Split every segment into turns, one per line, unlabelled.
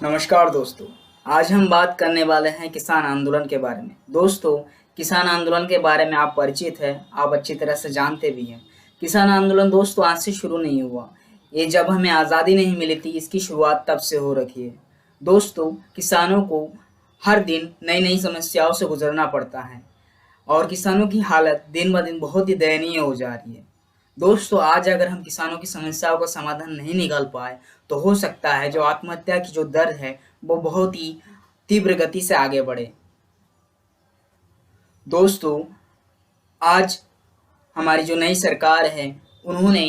नमस्कार दोस्तों। आज हम बात करने वाले हैं किसान आंदोलन के बारे में। दोस्तों, किसान आंदोलन के बारे में आप परिचित है, आप अच्छी तरह से जानते भी हैं। किसान आंदोलन दोस्तों आज से शुरू नहीं हुआ। ये जब हमें आज़ादी नहीं मिली थी, इसकी शुरुआत तब से हो रखी है। दोस्तों, किसानों को हर दिन नई नई समस्याओं से गुजरना पड़ता है और किसानों की हालत दिन ब दिन बहुत ही दयनीय हो जा रही है। दोस्तों, आज अगर हम किसानों की समस्याओं का समाधान नहीं निकाल पाए तो हो सकता है जो आत्महत्या की जो दर है वो बहुत ही तीव्र गति से आगे बढ़े। दोस्तों, आज हमारी जो नई सरकार है उन्होंने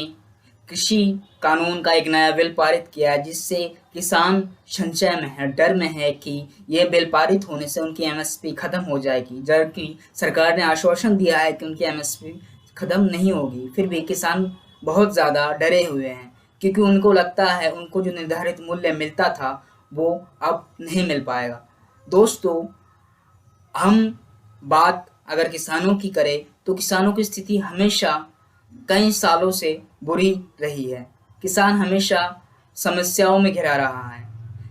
कृषि कानून का एक नया बिल पारित किया है, जिससे किसान संशय में है, डर में है कि यह बिल पारित होने से उनकी एमएसपी खत्म हो जाएगी, जबकि सरकार ने आश्वासन दिया है कि उनकी एमएसपी खत्म नहीं होगी। फिर भी किसान बहुत ज़्यादा डरे हुए हैं, क्योंकि उनको लगता है उनको जो निर्धारित मूल्य मिलता था वो अब नहीं मिल पाएगा। दोस्तों, हम बात अगर किसानों की करें तो किसानों की स्थिति हमेशा कई सालों से बुरी रही है। किसान हमेशा समस्याओं में घिरा रहा है।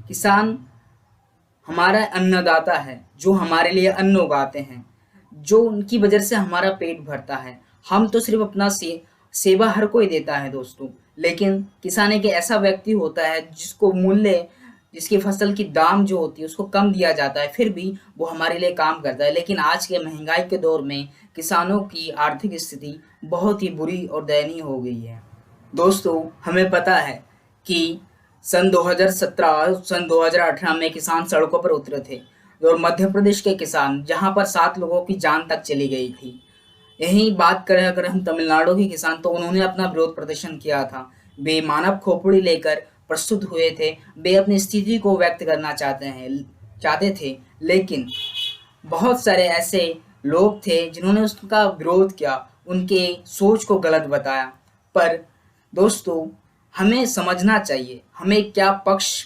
किसान हमारा अन्नदाता है, जो हमारे लिए अन्न उगाते हैं, जो उनकी वजह से हमारा पेट भरता है। हम तो सिर्फ अपना सेवा हर कोई देता है दोस्तों, लेकिन किसान एक ऐसा व्यक्ति होता है जिसको मूल्य, जिसकी फसल की दाम जो होती है उसको कम दिया जाता है, फिर भी वो हमारे लिए काम करता है। लेकिन आज के महंगाई के दौर में किसानों की आर्थिक स्थिति बहुत ही बुरी और दयनीय हो गई है। दोस्तों, हमें पता है कि सन 2017 और सन 2018 में किसान सड़कों पर उतरे थे और मध्य प्रदेश के किसान, जहां पर 7 लोगों की जान तक चली गई थी। यही बात करें अगर हम तमिलनाडु के किसान, तो उन्होंने अपना विरोध प्रदर्शन किया था। वे मानव खोपड़ी लेकर प्रस्तुत हुए थे। वे अपनी स्थिति को व्यक्त करना चाहते थे, लेकिन बहुत सारे ऐसे लोग थे जिन्होंने उसका विरोध किया, उनके सोच को गलत बताया। पर दोस्तों, हमें समझना चाहिए हमें क्या पक्ष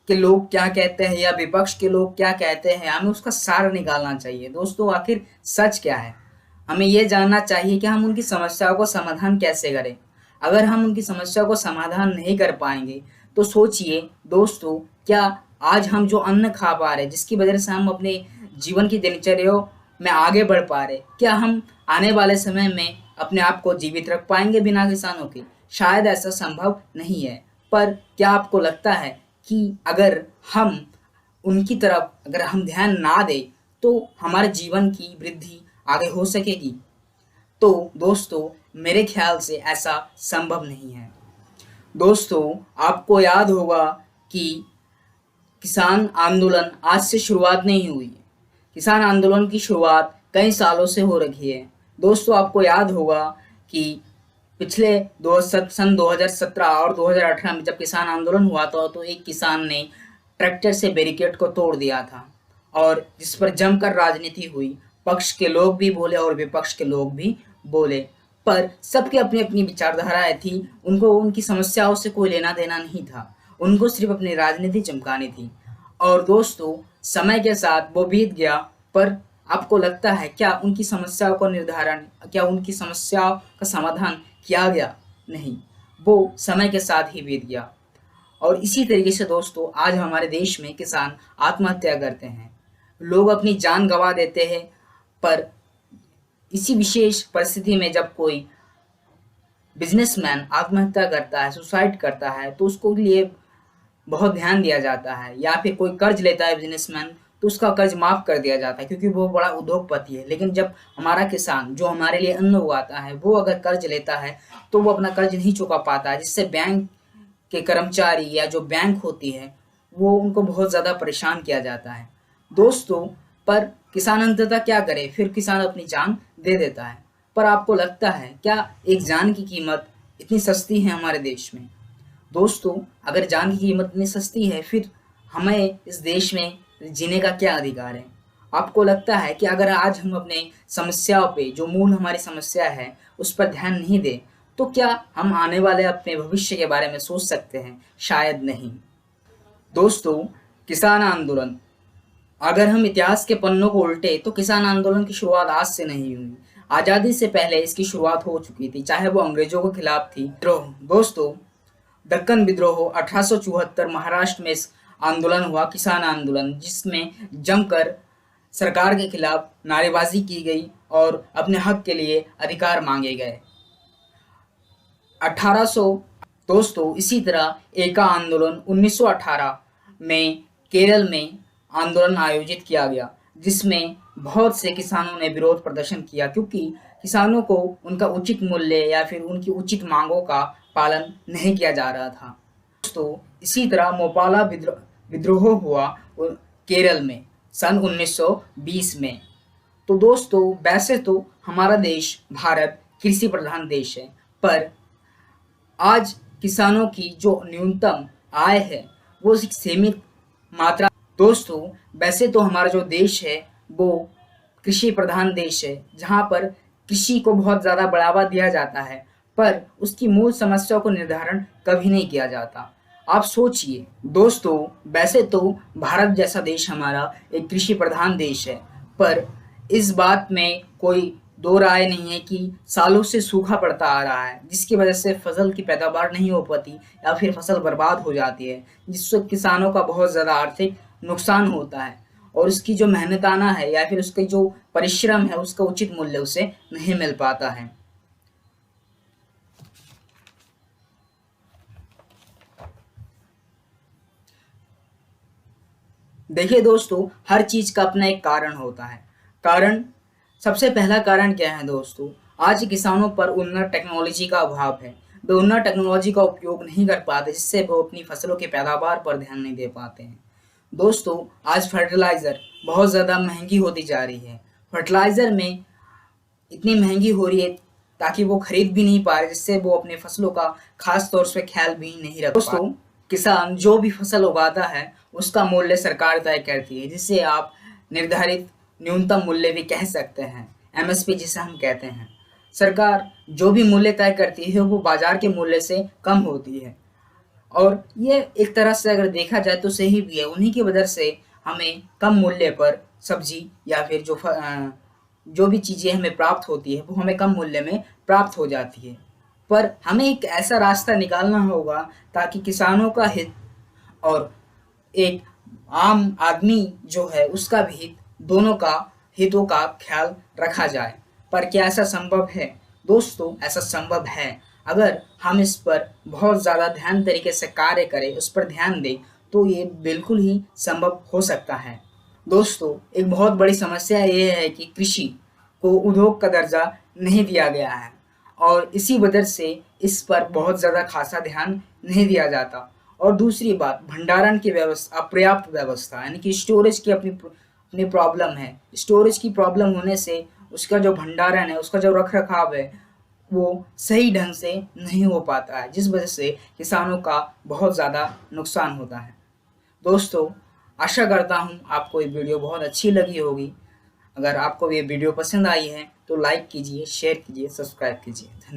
के लोग क्या कहते हैं या विपक्ष के लोग क्या कहते हैं, हमें उसका सार निकालना चाहिए। दोस्तों, आखिर सच क्या है, हमें ये जानना चाहिए कि हम उनकी समस्याओं को समाधान कैसे करें। अगर हम उनकी समस्या को समाधान नहीं कर पाएंगे तो सोचिए दोस्तों, क्या आज हम जो अन्न खा पा रहे, जिसकी वजह से हम अपने जीवन की दिनचर्या में आगे बढ़ पा रहे, क्या हम आने वाले समय में अपने आप को जीवित रख पाएंगे बिना किसानों के? शायद ऐसा संभव नहीं है। पर क्या आपको लगता है कि अगर हम उनकी तरफ अगर हम ध्यान ना दें तो हमारे जीवन की वृद्धि आगे हो सकेगी? तो दोस्तों, मेरे ख्याल से ऐसा संभव नहीं है। दोस्तों, आपको याद होगा कि किसान आंदोलन आज से शुरुआत नहीं हुई है। किसान आंदोलन की शुरुआत कई सालों से हो रही है। दोस्तों, आपको याद होगा कि पिछले सन 2017 और 2018 में जब किसान आंदोलन हुआ था तो एक किसान ने ट्रैक्टर से बैरिकेड को तोड़ दिया था और जिस पर जमकर राजनीति हुई। पक्ष के लोग भी बोले और विपक्ष के लोग भी बोले, पर सबकी अपनी अपनी विचारधाराएं थी। उनको उनकी समस्याओं से कोई लेना देना नहीं था, उनको सिर्फ अपनी राजनीति चमकानी थी। और दोस्तों, समय के साथ वो बीत गया, पर आपको लगता है क्या उनकी समस्याओं का निर्धारण, क्या उनकी समस्याओं का समाधान किया गया? नहीं, वो समय के साथ ही बीत गया। और इसी तरीके से दोस्तों, आज हमारे देश में किसान आत्महत्या करते हैं, लोग अपनी जान गंवा देते हैं। पर इसी विशेष परिस्थिति में जब कोई बिजनेसमैन आत्महत्या करता है, सुसाइड करता है, तो उसको लिए बहुत ध्यान दिया जाता है। या फिर कोई कर्ज लेता है बिजनेसमैन, तो उसका कर्ज माफ कर दिया जाता है क्योंकि वो बड़ा उद्योगपति है। लेकिन जब हमारा किसान जो हमारे लिए अन्न उगाता है वो अगर कर्ज लेता है तो वो अपना कर्ज नहीं चुका पाता है, जिससे बैंक के कर्मचारी या जो बैंक होती है वो उनको बहुत ज़्यादा परेशान किया जाता है। दोस्तों, पर किसान अंततः क्या करे, फिर किसान अपनी जान दे देता है। पर आपको लगता है क्या एक जान की कीमत इतनी सस्ती है हमारे देश में? दोस्तों, अगर जान की कीमत इतनी सस्ती है, फिर हमें इस देश में जीने का क्या अधिकार है? आपको लगता है कि अगर आज हम अपने समस्याओं पे, जो मूल हमारी समस्या है, उस पर ध्यान नहीं दें, तो क्या हम आने वाले अपने भविष्य के बारे में सोच सकते हैं? शायद नहीं। दोस्तों, किसान आंदोलन, अगर हम इतिहास के पन्नों को उल्टे तो किसान आंदोलन की शुरुआत आज से नहीं हुई। आज़ादी से पहले इसकी शुरुआत हो चुकी थी, चाहे वो अंग्रेजों के खिलाफ थी। दोस्तों, दक्कन विद्रोह 1874 महाराष्ट्र में आंदोलन हुआ, किसान आंदोलन, जिसमें जमकर सरकार के खिलाफ नारेबाजी की गई और अपने हक के लिए अधिकार मांगे गए। 1800 दोस्तों, इसी तरह एका आंदोलन 1918 में केरल में आंदोलन आयोजित किया गया, जिसमें बहुत से किसानों ने विरोध प्रदर्शन किया, क्योंकि किसानों को उनका उचित मूल्य या फिर उनकी उचित मांगों का पालन नहीं किया जा रहा था। दोस्तों, इसी तरह मोपाला विद्रोह हुआ केरल में सन 1920 में। तो दोस्तों, वैसे तो हमारा देश भारत कृषि प्रधान देश है, पर आज किसानों की जो न्यूनतम आय है वो एक सीमित मात्रा। दोस्तों, वैसे तो हमारा जो देश है वो कृषि प्रधान देश है, जहाँ पर कृषि को बहुत ज़्यादा बढ़ावा दिया जाता है, पर उसकी मूल समस्या को निर्धारण कभी नहीं किया जाता। आप सोचिए दोस्तों, वैसे तो भारत जैसा देश हमारा एक कृषि प्रधान देश है, पर इस बात में कोई दो राय नहीं है कि सालों से सूखा पड़ता आ रहा है, जिसकी वजह से फसल की पैदावार नहीं हो पाती या फिर फसल बर्बाद हो जाती है, जिससे किसानों का बहुत ज़्यादा आर्थिक नुकसान होता है और उसकी जो मेहनताना है या फिर उसकी जो परिश्रम है उसका उचित मूल्य उसे नहीं मिल पाता है। देखिए दोस्तों, हर चीज का अपना एक कारण होता है। कारण, सबसे पहला कारण क्या है दोस्तों? आज किसानों पर उन्नत टेक्नोलॉजी का अभाव है। वे उन्नत टेक्नोलॉजी का उपयोग नहीं कर पाते, जिससे वो अपनी फसलों की पैदावार पर ध्यान नहीं दे पाते हैं। दोस्तों, आज फर्टिलाइजर बहुत ज़्यादा महंगी होती जा रही है। फर्टिलाइजर में इतनी महंगी हो रही है ताकि वो खरीद भी नहीं पा रहे, जिससे वो अपने फसलों का खास तौर से ख्याल भी नहीं रख। दोस्तों, किसान जो भी फसल उगाता है उसका मूल्य सरकार तय करती है, जिसे आप निर्धारित न्यूनतम मूल्य भी कह सकते हैं, एमएसपी जिसे हम कहते हैं। सरकार जो भी मूल्य तय करती है वो बाजार के मूल्य से कम होती है, और ये एक तरह से अगर देखा जाए तो सही भी है। उन्हीं की वजह से हमें कम मूल्य पर सब्जी या फिर जो भी चीज़ें हमें प्राप्त होती है वो हमें कम मूल्य में प्राप्त हो जाती है। पर हमें एक ऐसा रास्ता निकालना होगा ताकि किसानों का हित और एक आम आदमी जो है उसका भी हित, दोनों का हितों का ख्याल रखा जाए। पर क्या ऐसा संभव है? दोस्तों, ऐसा संभव है। अगर हम इस पर बहुत ज़्यादा ध्यान तरीके से कार्य करें, उस पर ध्यान दें, तो ये बिल्कुल ही संभव हो सकता है। दोस्तों, एक बहुत बड़ी समस्या ये है कि कृषि को उद्योग का दर्जा नहीं दिया गया है, और इसी वजह से इस पर बहुत ज़्यादा खासा ध्यान नहीं दिया जाता। और दूसरी बात, भंडारण की व्यवस्था, अपर्याप्त व्यवस्था, यानी कि स्टोरेज की अपनी प्रॉब्लम है। स्टोरेज की प्रॉब्लम होने से उसका जो भंडारण है, उसका जो रख रखाव है, वो सही ढंग से नहीं हो पाता है, जिस वजह से किसानों का बहुत ज़्यादा नुकसान होता है। दोस्तों, आशा करता हूँ आपको ये वीडियो बहुत अच्छी लगी होगी। अगर आपको ये वीडियो पसंद आई है तो लाइक कीजिए, शेयर कीजिए, सब्सक्राइब कीजिए। धन्यवाद।